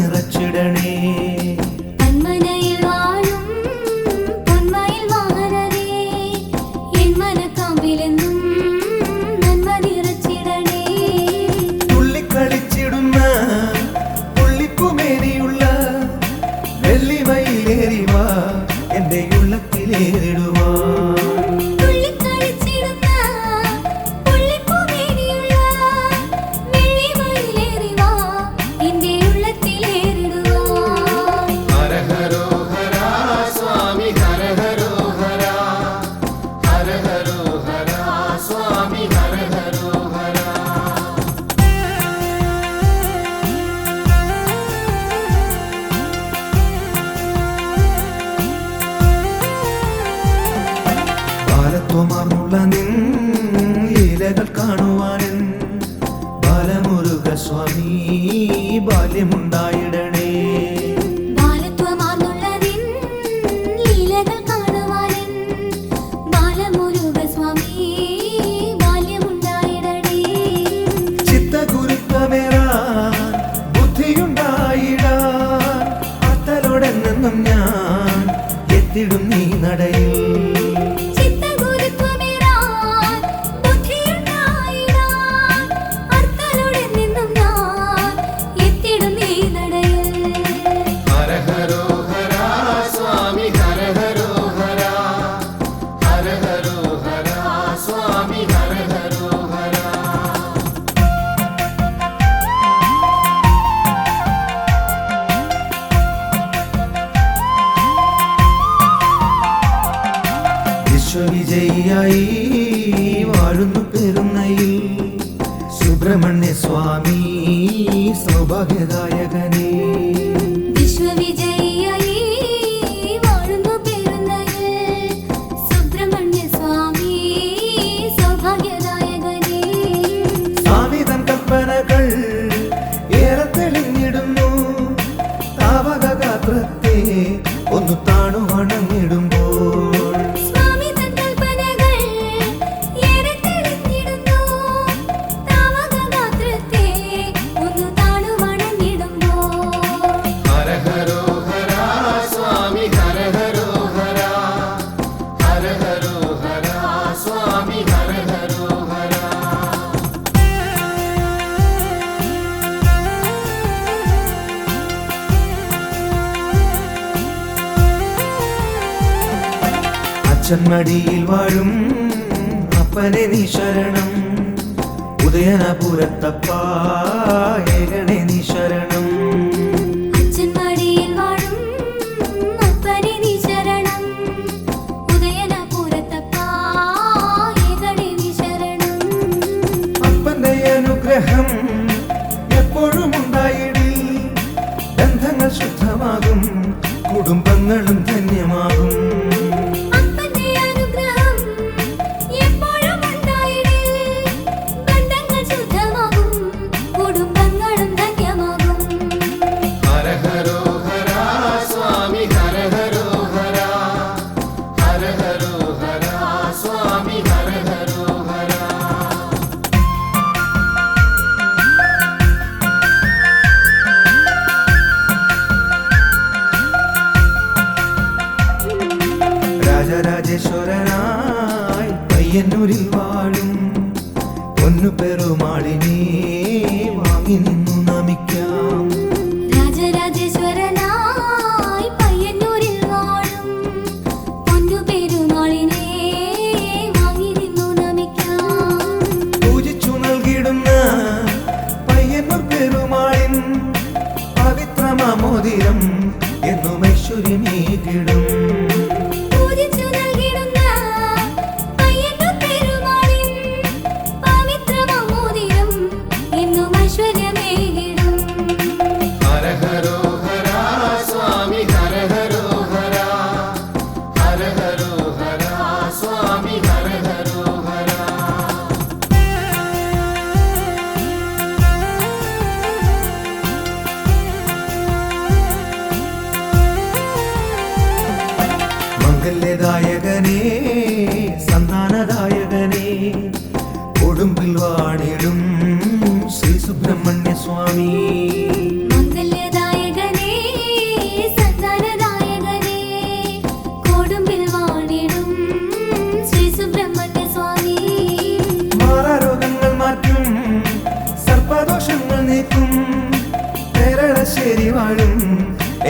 നിറച്ചിടണേ. കന്മനയിൽ വാഴും പൊന്മയിൽ വാഹനരേ, എൻ മനക്കാമ്പിലെന്നും നന്മ നിറച്ചിടണേ. തുള്ളിക്കളിച്ചിടുന്ന പുള്ളിപ്പുമേനിയുള്ള വെള്ളിമയിലേറിവാ എന്റെ ഉള്ളത്തിലേറിടുവാ. തുള്ളിക്കളിച്ചിടുന്ന പുള്ളിപ്പൂമേനിയുള്ള വെള്ളിമയിലേറി വാ, എന്റെ ഉള്ളത്തിലേറിടുവാൻ. ഹര ഹരോ ഹര സ്വാമി ഹര ഹരോ ഹര. ഹര ഹരോ ഹര സ്വാമി ഹര ഹരോ ഹര. ബാലത്വമാർന്നുള്ള നിൻ ലീലകൾ കാണുവാനൻ ബാലമുരുക സ്വാമി ബാല്യമുണ്ടായിടണേ. ബാലത്വമാർന്നുള്ള നിൻ ലീലകൾ കാണുവാൻ ബാലമുരുക സ്വാമി ബാല്യമുണ്ടായിടണേ. ചിത്തഗുരുത്വമേറാൻ ബുദ്ധിയുണ്ടായിടാൻ അത്തലോടെന്നും ഞാൻ എത്തിടും നീ നടയിൽ. ചിത്തഗുരുത്വമേറാൻ ബുദ്ധിയുണ്ടായിടാൻ അർത്തലോടെ നിന്നും ഞാൻ എത്തിടും നീ നടയിൽ. ഹര ഹരോ ഹര സ്വാമി ഹര ഹരോ ഹര. ഹര ഹരോ ഹര സ്വാമി ഹര ഹരോ ഹര. വിശ്വവിജയിയായി വാഴുന്നു പെരുന്നയിൽ സുബ്രഹ്മണ്യ സ്വാമി സൗഭാഗ്യദായകനേ. വിശ്വവിജയിയായി വാഴുന്നു പെരുന്നയിൽ സുബ്രഹ്മണ്യ സ്വാമി സൗഭാഗ്യദായകനേ. സ്വാമി തൻ കൽപ്പനകൾ ഏറെ തെളിഞ്ഞിടുന്നു. താവക ഗാത്രത്തെ ഒന്ന് താണു വണങ്ങിടുമ്പോൾ സ്വാമി തൻ കൽപ്പനകൾ ഏറെ തെളിഞ്ഞിടുന്നു. താവകഗാത്രത്തെ ഒന്നു താണു വണങ്ങിടുമ്പോൾ ഹര ഹരോ ഹര സ്വാമി ഹര ഹരോ ഹര. ഹര ഹരോ ഹര സ്വാമി ഹര ഹരോ ഹര. അച്ഛൻ മടിയിൽ വാഴും അപ്പനെ നീ ശരണം. ഉദയനപുരത്തപ്പാ ഏകണേ നീ ശരണം. അച്ഛൻ മടിയിൽ വാഴും അപ്പനെ നീ ശരണം. ഉദയനപുരത്തപ്പാ ഏകണേ നീ ശരണം. അപ്പന്റെ അനുഗ്രഹം എപ്പോഴും ഉണ്ടായിടിൽ ബന്ധങ്ങൾ ശുദ്ധമാകും കുടുംബങ്ങളും ധന്യമാകും. അപ്പന്റെ അനുഗ്രഹം എപ്പോഴും ഉണ്ടായിടിൽ ബന്ധങ്ങൾ ശുദ്ധമാകും, കുടുംബങ്ങളും ധന്യമാകും. ഹര ഹരോ ഹര സ്വാമി ഹര ഹരോ ഹര. ഹര ഹരോ ഹര സ്വാമി ഹര ഹരോ ഹര. രാജരാജേശ്വരനായി പയ്യന്നൂരിൽ വാഴും പൊന്നു പെരുമാളിനെ വാങ്ങി നിന്നു നമിക്കാം. രാജരാജേശ്വരനായി പയ്യന്നൂരിൽ വാഴും പൊന്നു പെരുമാളിനെ വാങ്ങി നിന്നു നമിക്കാം. പൂജിച്ചു നൽകിടുന്ന പയ്യന്നൂർ പെരുമാളിൻ പവിത്രമാമോദിരം എന്നും ഐശ്വര്യമേകിടും. പൂജിച്ചു നൽകിടുന്ന പയ്യന്നൂർ പെരുമാളിൻ പവിത്രമാമോദിരം എന്നും ഐശ്വര്യമേകിടും. ഹര ഹരോ ഹര സ്വാമി ഹര ഹരോ ഹര. ഹര ഹരോ ഹര സ്വാമി ഹര ഹരോ ഹര. മംഗല്യദായകനേ സന്താനദായകനേ കൊടുമ്പിൽ വാണിടും ശ്രീ സുബ്രഹ്മണ്യ സ്വാമി. മംഗല്യദായക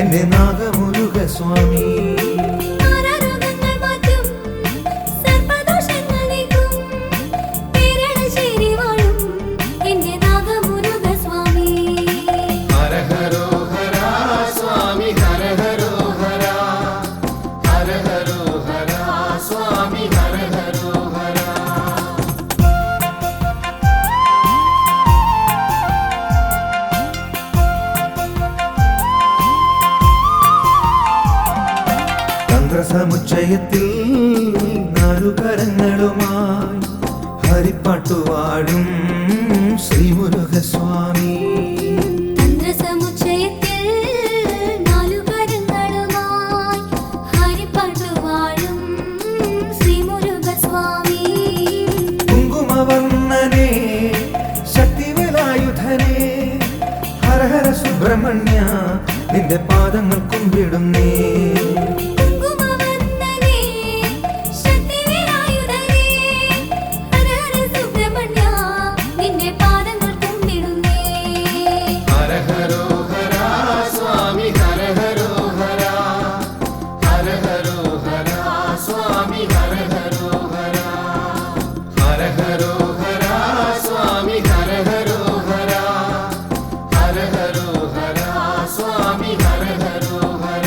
എന്റെ നാഗമുരുക സ്വാമി. മാറാരോഗങ്ങൾ മാറ്റും സർപ്പദോഷങ്ങൾ നീക്കും പേരളശ്ശേരി വാഴും എന്റെ നാഗമുരുക സ്വാമി. ഹര ഹരോ ഹര സ്വാമി ഹര ഹരോ ഹര ഹര ഹരോ ഹര സ്വാമി ഹര ഹരോ ഹര. തന്ത്രസമുച്ചയത്തിൽ നാലുകരങ്ങളുമായി ഹരിപ്പാട്ടുവാഴും ശ്രീമുരുകസ്വാമി. തന്ത്രസമുച്ചയത്തിൽ നാലുകരങ്ങളുമായി ഹരിപ്പാട്ടുവാഴും ശ്രീമുരുകസ്വാമി. കുങ്കുമവർണ്ണനേ ശക്തിവേലായുധനേ ഹര ഹര സുബ്രഹ്മണ്യ നിന്റെ പാദങ്ങൾ കുമ്പിടുന്നേ. കുങ്കുമവർണ്ണനേ ശക്തിവേലായുധനേ ഹര ഹര സുബ്രഹ്മണ്യ നിന്റെ പാദങ്ങൾ കുമ്പിടുന്നേ. ഹര ഹരോ ഹര സ്വാമി ഹര ഹരോ ഹര ഹര ഹരോ ഹര സ്വാമി ഹര ഹരോ ഹര ഹര ഹരോ ഹര സ്വാമി ഹര ഹരോ ഹര ഹര ഹരോ ഹര സ്വാമി ഹര ഹരോ ഹര.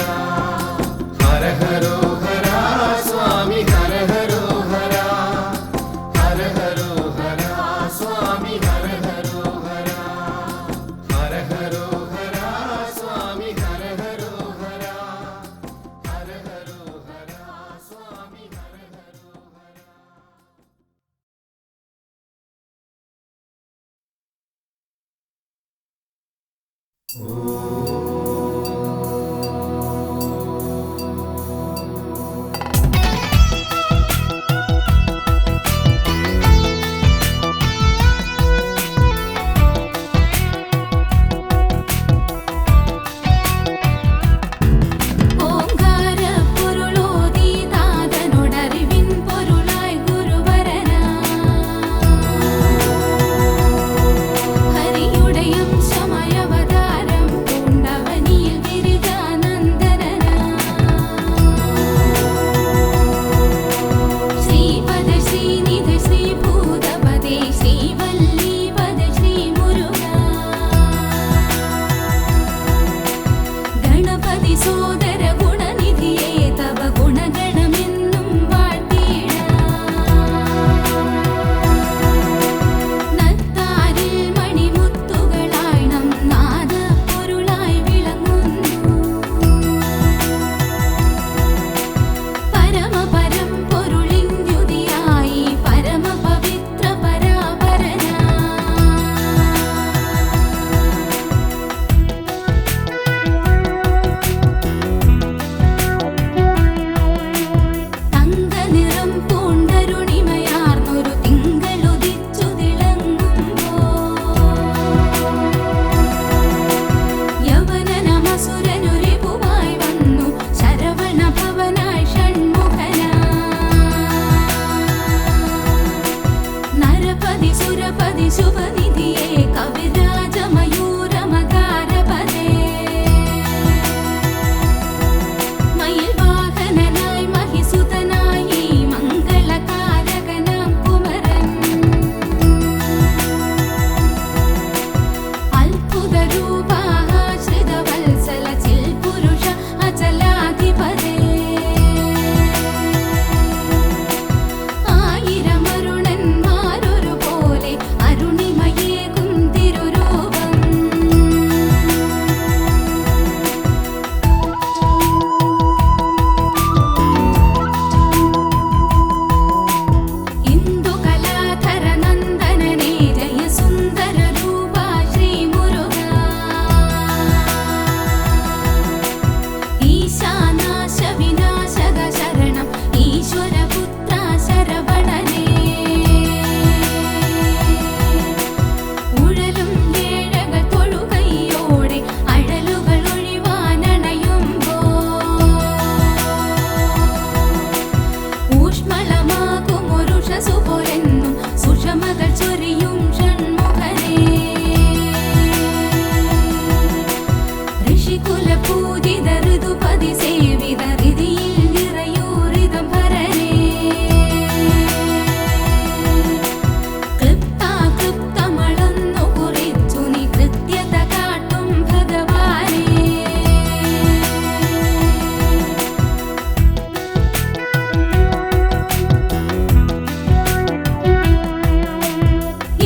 പൂജിത ഋതുപതി സേവിത ഹൃതിയിൽ നിറയൂരിതം ഭരനേ ക്ലിപ്തമളന്നു കുറിച്ചു നീ കൃത്യത കാട്ടും ഭഗവാനേ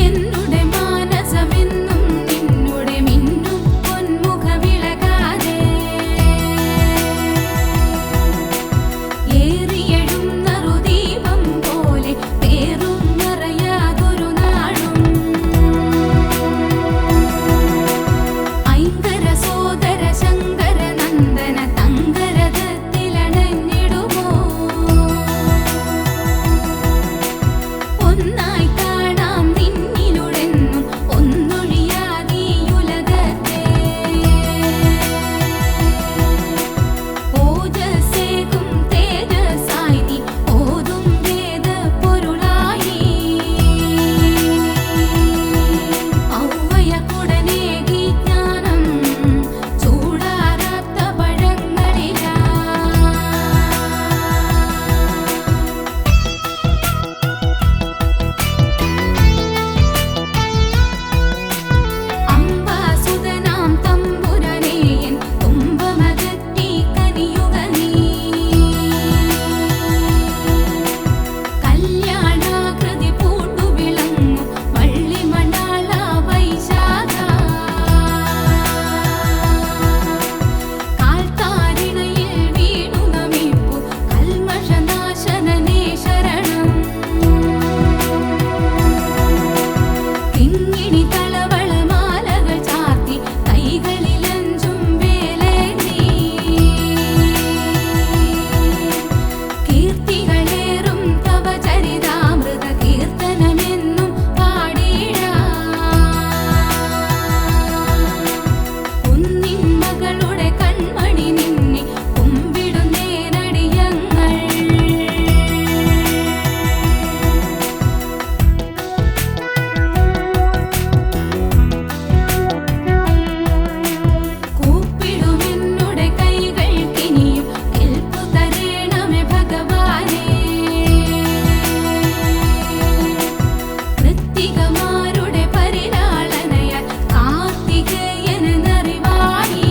എന്നുടെ മാനസമെന്നും നിന്നുടെ മിന്നും പൊന്മുഖവിളകാതെ ഏറിയഴും നറുദീപം പോലെ പേറും നിറയാതൊരു നാടും ഐങ്കര സോദര ശങ്കര നന്ദന തങ്കരഥത്തിലണഞ്ഞിടുമോ ഒന്നായി കാണാം നിന്നിലുടെന്നും ഒന്നൊഴിയാതീയുലകത്തെ ഓജസ്സേകും തേജസ്സായി നീ ഓതും വേദ പൊരുളായി ഔവ്വയക്കുടനേകി ജ്ഞാനം ചൂടാറാത്ത പഴങ്ങളിലാ അംബാസുതനാം തമ്പുരനേയൻ കുംഭമകറ്റി കനിയുക നീ കല്യാണാകൃതി പൂണ്ടു വിളങ്ങും വള്ളിമണാള വൈശാഖ കാൽത്താരിണയിൽ വീണു നമിപ്പു കൽമഷനാശനനേ ശരണം കിങ്ങിണി തളവളമാലകൾ ചാർത്തി കൈകളിലഞ്ചും വേലേന്തി കീർത്തികളേറും തവ ചരിതാമൃത കീർത്തനമെന്നും പാടിയിടാം കുന്നിൻ മകളുടെ കൺമണി നിന്നെ കുമ്പിടുന്നേനടിയങ്ങൾ കൂപ്പിടുമെന്നുടെ കൈകൾക്കിനിയും കെൽപ്പു തരേണമേ ഭഗവാനേ കൃത്തികമാരുടെ പരിലാളനയാൽ കാർത്തികേയനെന്നറിവായി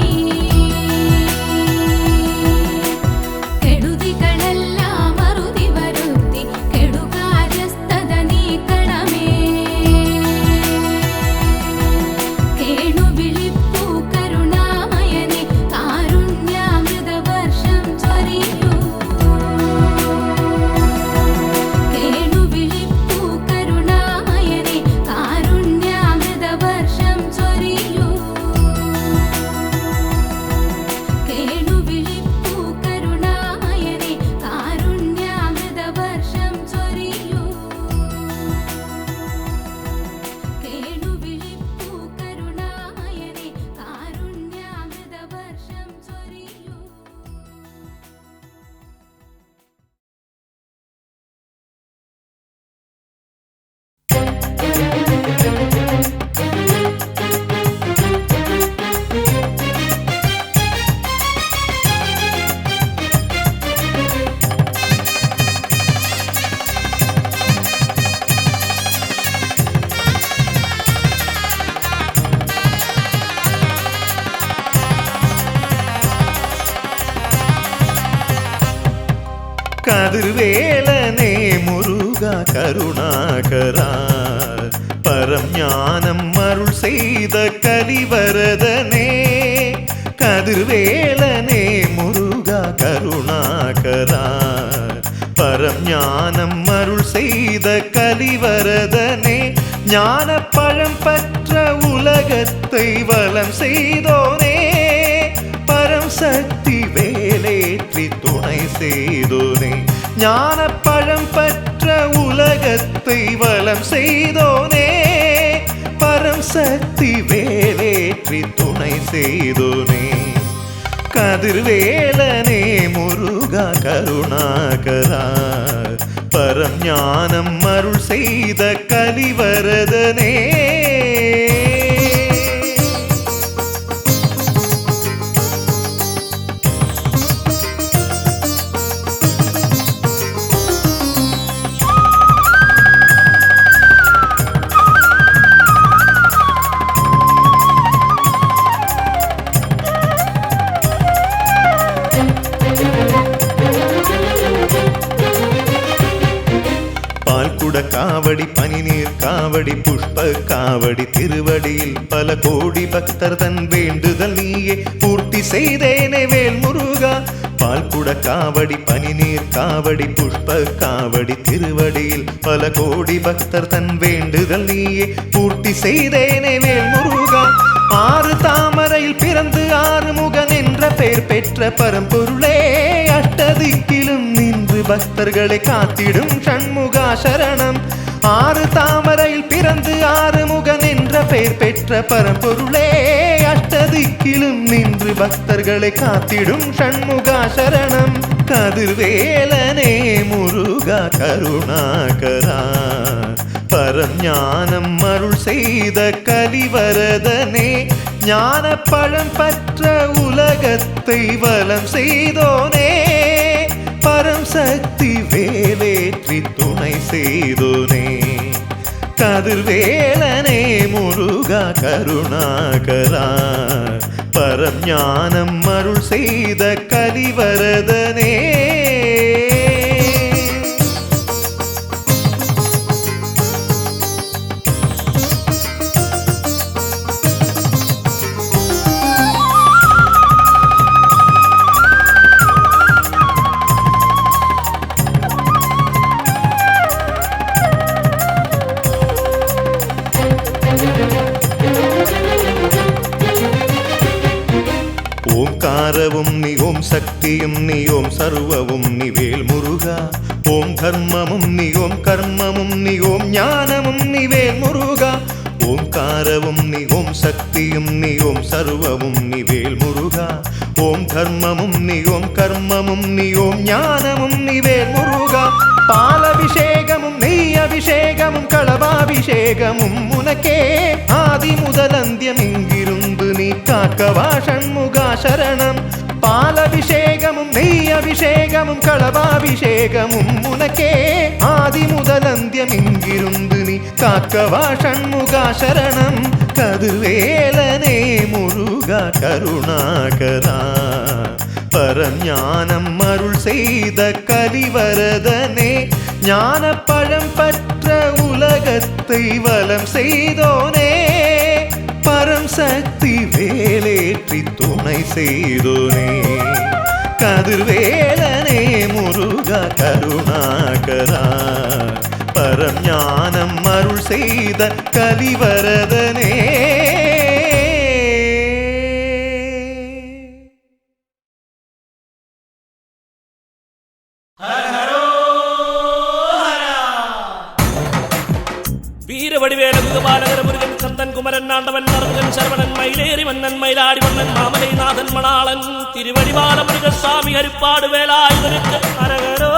കെടുതികളെല്ലാം അറുതി വരുത്തി കെടുകാര്യസ്ഥത നീക്കണമേ കേണു വിളിപ്പൂ കരുണാമയനെ കാരുണ്യാമൃതവർഷം ചൊരിയൂ കേണു വിളിപ്പൂ കരുണാമയനെ കാരുണ്യാമൃതവർഷം ചൊരിയൂ കേണു വിളിപ്പൂ കരുണാമയനെ കാരുണ്യാമൃതവർഷം ചൊരിയൂ കേണു വിളിപ്പൂ കരുണാമയനെ കാരുണ്യാമൃതവർഷം ചൊരിയൂ കതിർവേലനേ മുരുക കരുണാകരാ പരം ஞானம் அருள் செய்த கலிவரதனே கதிர்வேலனே முருகா கருணாகரா பரம் ஞானம் அருள் செய்த கலிவரதனே ஞான பழம் பற்ற உலகத்தை வலம் செய்தோனே பரம் சக்தி வேலேற்றி துணை செய்தோனே ஞான பழம் பற்ற உலகத்தை வலம் செய்தோனே பரம் சக்தி வேலேற்றி துணை செய்தோனே கதிர்வேலனே முருகா கருணாகரா பரம் ஞானம் அருள் செய்த கலிவரதனே പാൽക്കുട കാവടി പനിനീർ കാവടി പുഷ്പ കാവടി തിരുവടിയിൽ പല കോടി ഭക്തർ തൻ വേണ്ടുതൽ നീയെ പൂർത്തി ചെയ്തേനെ വേൽ മുരുക പാൽക്കുട കാവടി പനിനീർ കാവടി പുഷ്പ കാവടി തിരുവടിയിൽ പല കോടി ഭക്തർ തൻ വേണ്ടുതൽ നീയെ பூர்த்தி செய்தேனே வேல் முருகா ஆறு தாமரையில் பிறந்து ஆறுமுகன் என்ற பெயர் பெற்ற பரம்பொருளே அஷ்டதிக்கிலும் நின்று பக்தர்களை காத்திடும் ஷண்முகா சரணம் ஆறு தாமரையில் பிறந்து ஆறுமுகன் என்ற பெயர் பெற்ற பரம்பொருளே அஷ்டதிக்கிலும் நின்று பக்தர்களை காத்திடும் ஷண்முகா சரணம் கதிர்வேலனே முருகா கருணாகரா பரஞானம் அருள் செய்த கலிவரதனே ஞான பழம் பற்ற உலகத்தை வலம் செய்தோனே பரம் சக்தி வேலேற்றி துணை செய்தோனே கதிர்வேலனே முருகா கருணாகரா பரம் ஞானம் அருள் செய்த கலிவரதனே ஓம்காரவும் நீ ஓம் சக்தியும் நீ ஓம் சர்வவும் நீ வேல் முருகா ஓம் தர்மமும் நீ ஓம் கர்மமும் நீ ஓம் ஞானமும் நீ வேல் முருகா ஓம்காரவும் நீ ஓம் சக்தியும் நீ ஓம் சர்வவும் நீ வேல் முருகா ஓம் தர்மமும் நீ ஓம் கர்மமும் நீ ஓம் ஞானமும் நீ வேல் முருகா பாலபிஷேகமும் நெய் அபிஷேகமும் களபாபிஷேகமும் உனக்கே ஆதி முதல் அந்தியம் இங்கிருந்து நீ காக்கவா ஷண்முகா சரணம் பாலபிஷேகமும் நெய் அபிஷேகமும் களபாபிஷேகமும் உனக்கே ஆதி முதல் அந்தியம் இங்கிருந்து நீ காக்கவா ஷண்முகா சரணம் கதிர்வேலனே முருகா கருணாகரா பரஞானம் அருள் செய்த கலிவரதனே ஞான பழம் பற்ற உலகத்தை வலம் செய்தோனே பரம் சக்தி வேலேற்றி துணை செய்தோனே கதிர்வேலனே முருகா கருணாகரா பரம் ஞானம் அருள் செய்த கலிவரதனே வீரவடிவேலகுமாரகர முருகன் கந்தன் குமரன் ஆண்டவன் மருகன் சரவணன் மயிலேறி மன்னன் மயிலாடி மன்னன் மாமலை நாதன் மணாளன் திருவடிவாள முருகசாமி ஹரிப்பாடு வேலாயுதனுக்கு அரகரோ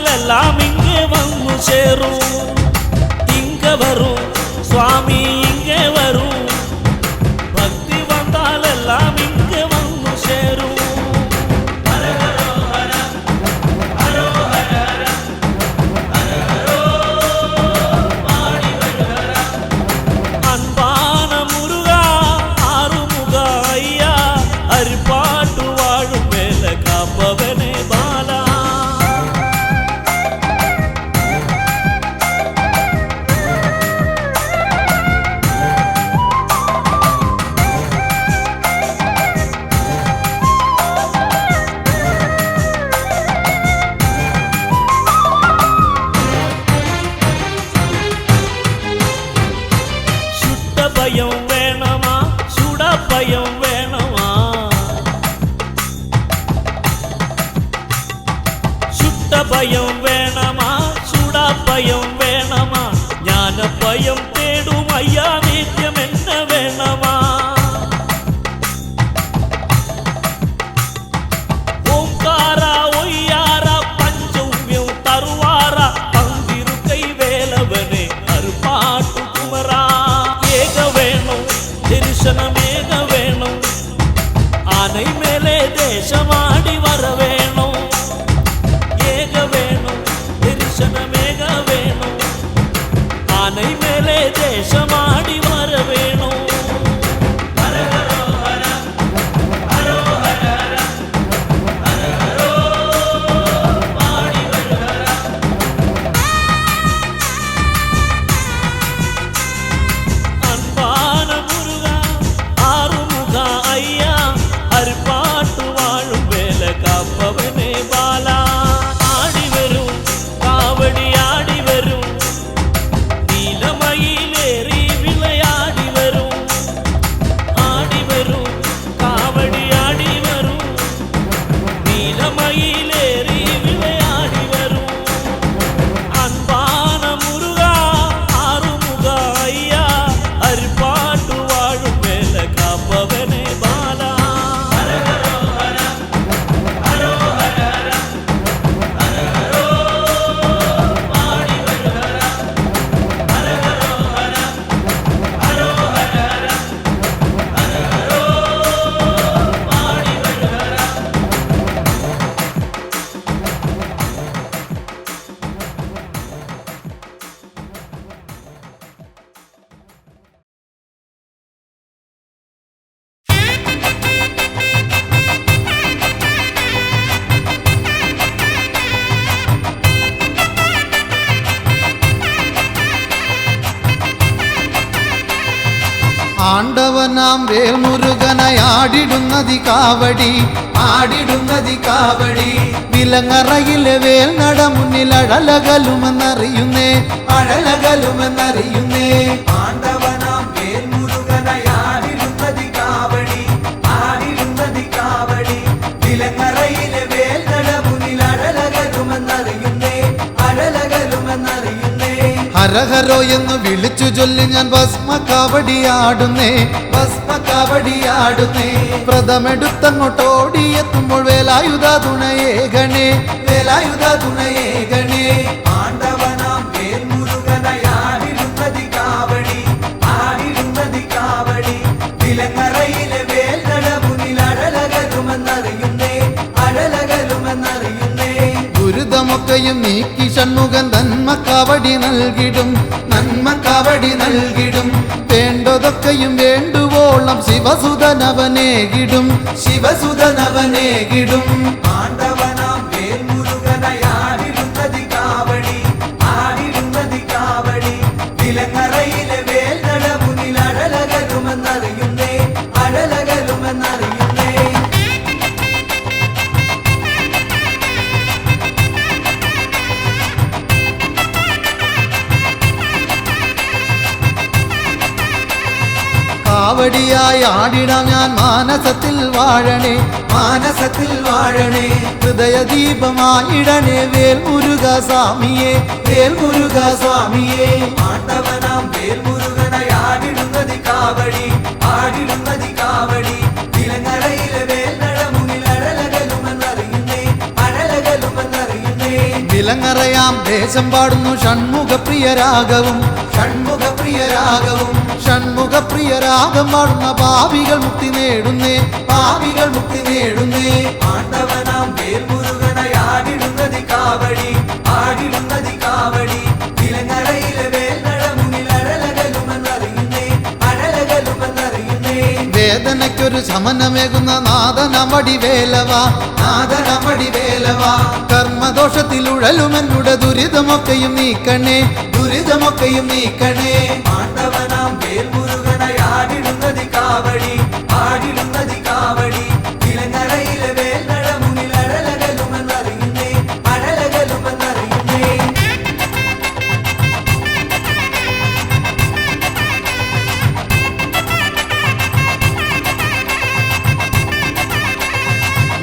വന്നാലെല്ലാം ഇങ്ങെ വന്നു ചേരും ഇങ്ങ വരും സ്വാമി ഇങ്ങ വരും ഭക്തി വന്നാലെല്ലാം ഇങ്ങ വന്നു ചേരും அன்பான முருகா ஆறுமுக ஐயா அரிப்பாட்டு வாழும் மேல காப்பவனே பாலா சுட்ட பயம் வேணமா சுட பயம் வேணமா சுட்ட பயம் வேணமா சுட பயம் வேணமா ஞான பயம் தேடும் ஐயா நித்தியம் என்ன வேணமா ஓங்காரா ஒய்யாரா பஞ்சவ்யம் தருவாரா பந்திருக்கை வேலவனே அருப்பாட்டு குமரா ஏக வேணும் தரிசனமேக வேணும் ஆனை மேலே தேசமாடி வர வேணும் ஏக வேணும் தரிசனமேக வேணும் ஆனை மேலே தேசமாடி வர வேணும் அன்பான முருகா ஆறுமுகா ஐயா அரிப்பாட்டு வாழும் வேலை காப்பவனே பாலா ஆடி வரும் காவடி ஆடி வரும் நீலமயிலேறி விளையாடி வரும் ஆடி வரும் காவடி ஆடி வரும் நீலமயிலேறி விளையாடி வரும் அன்பான முருகா ஆறுமுகா ஐயா அரிப்பாட்டு வாழும் வேலை காப்பவனே பாலா ആണ്ടവനാം വേൽമുരുകനായി ആടിടുന്നതി കാവടി ആടിടുന്നതി കാവടി വിലങ്ങറയിലെ വേൽ നട മുന്നിൽ അഴലകലുമെന്നറിയുന്നേ അഴലകലുമെന്നറിയുന്നേ ആണ്ടവനാം വേൽമുരുകനായി ആടിടുന്നതി കാവടി ആടിടുന്നതി കാവടി വിലങ്ങറയിലെ വേൽ നട മുന്നിൽ അഴലകലുമെന്നറിയുന്നേ അഴലകലുമെന്നറിയുന്നേ ഹരഹരോ എന്ന് വിളിച്ചു ചൊല്ലി ഞാൻ ഭസ്മ കാവടിയാടുന്നേ ഭസ്മ കാവടിയാടുന്നേ വ്രതമെടുത്തങ്ങോട്ടോടിയെത്തുമ്പോൾ വേലായുധ തുണയേകണേ വേലായുധ തുണയേകണേ ആണ്ടവനാം വേൽമുരുകനായി ആടിടുന്നതി കാവടി ആടിടുന്നതി കാവടി വിലങ്ങറയിലെ വേൽ നട മുന്നിൽ അഴലകലുമെന്നറിയുന്നേ അഴലകലുമെന്നറിയുന്നേ ദുരിതമൊക്കെയും നീക്കി ഷൺമുഖൻ നന്മ കാവടി നൽകിടും നന്മ കാവടി നൽകിടും വേണ്ടതൊക്കെയും വേണ്ടുവോളം ശിവസുതനവനേകിടും ശിവസുതനവനേകിടും ആണ്ടവനാം വേൽമുരുകനായി ആടിടുന്നതി കാവടി ആടിടുന്നതി കാവടി വിലങ്ങറയിലെ വേൽ നട മുന്നിൽ അഴലകലുമെന്നറിയുന്നേ അഴലകലുമെന്നറിയുന്നേ കാവടിയായി ആടിടാം ഞാൻ മാനസത്തിൽ വാഴണേ മാനസത്തിൽ വാഴണേ ഹൃദയദീപമായിടണേ വേൽമുരുക സ്വാമിയെ വേൽമുരുക സ്വാമിയെ ആണ്ടവനാം വേൽമുരുകനായി ആടിടുന്നതി കാവടി ആടിടുന്നതി കാവടി വിലങ്ങറയിലെ വേൽ നട മുന്നിൽ അഴലകലുമെന്നറിയുന്നേ അഴലകലുമെന്നറിയുന്നേ വിലങ്ങറയാം ദേശം പാടുന്നു ഷൺമുഖപ്രിയരാഗവും ഷൺമുഖപ്രിയരാഗവും ഷൺമുഖപ്രിയരാഗം പാടുന്ന പാപികൾ മുക്തി നേടുന്നേ പാപികൾ മുക്തി നേടുന്നേ ആണ്ടവനാം വേൽമുരുകനായാടിടുന്നതി കാവടി ആടിടുന്നതി കാവടി വിലങ്ങറയിലെ വേൽനട മുന്നിൽ അഴലകലുമെന്നറിയുന്നേ അഴലകലുമെന്നറിയുന്നേ വേദനയ്ക്കൊരു ശമനമേകുന്ന നാദനമടി വേലവ നാദനമടി വേലവ കർമ്മദോഷത്തിൽ ഉഴലുമെന്നുടെ ദുരിതമൊക്കെയും നീക്കണേ ദുരിതമൊക്കെയും നീക്കണേ ആണ്ടവനാം വേൽമുരുകനായാടിടുന്നതി കാവടി ആടിടുന്നതി കാവടി വിലങ്ങറയിലെ വേൽനട മുന്നിൽ അഴലകലുമെന്നറിയുന്നേ അഴലകലുമെന്നറിയുന്നേ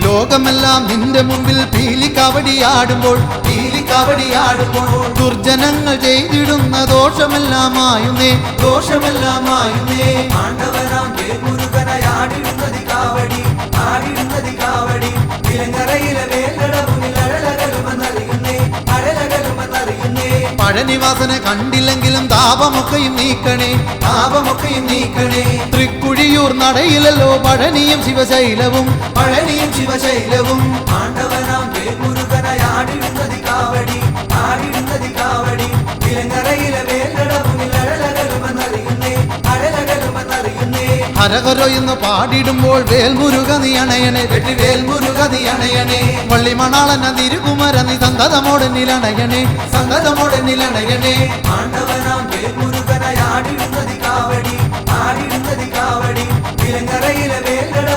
ലോകമെല്ലാം നിന്റെ മുമ്പിൽ പീലിക്കാവടിയാടുമ്പോൾ പീലിക്കാവടിയാടുമ്പോൾ ദുർജനങ്ങൾ ചെയ്തിടുന്ന ദോഷമെല്ലാമായുന്നേ ദോഷമെല്ലാമായുന്നേ ആണ്ടവനാം വേൽമുരുകനായാടിടുന്നതി കാവടി ആടിടുന്നതി കാവടി വിലങ്ങറയിലെ വേൽനട മുന്നിൽ അഴലകലുമെന്നറിയുന്നേ അഴലകലുമെന്നറിയുന്നേ പഴനിവാസനെ കണ്ടില്ലെങ്കിലും താപമൊക്കെയും നീക്കണേ താപമൊക്കെയും നീക്കണേ തൃക്കുഴിയൂർ നടയിലല്ലോ പഴനിയും ശിവശൈലവും പഴനിയും ശിവശൈലവും ആണ്ടവനാം വേൽമുരുകനായാടിടുന്നതി കാവടി ആടിടുന്നതി കാവടി വിലങ്ങറയിലെ വേൽനട മുന്നിൽ അഴലകലുമെന്നറിയുന്നേ അഴലകലുമെന്നറിയുന്നേ ഹരഹരോ എന്ന് പാടിടുമ്പോൾ വേൽമുരുക നീ അണയണേ വെട്ടി വേൽമുരുക നീ അണയണേ വള്ളിമണാളന തിരുകുമര നീ സന്തതമോടെന്നിലണയണേ സന്തതമോടെന്നിലണയണേ ആണ്ടവനാം വേൽമുരുകനായാടിടുന്നതി കാവടി ആടിടുന്നതി കാവടി വിലങ്ങറയിലെ വേൽനട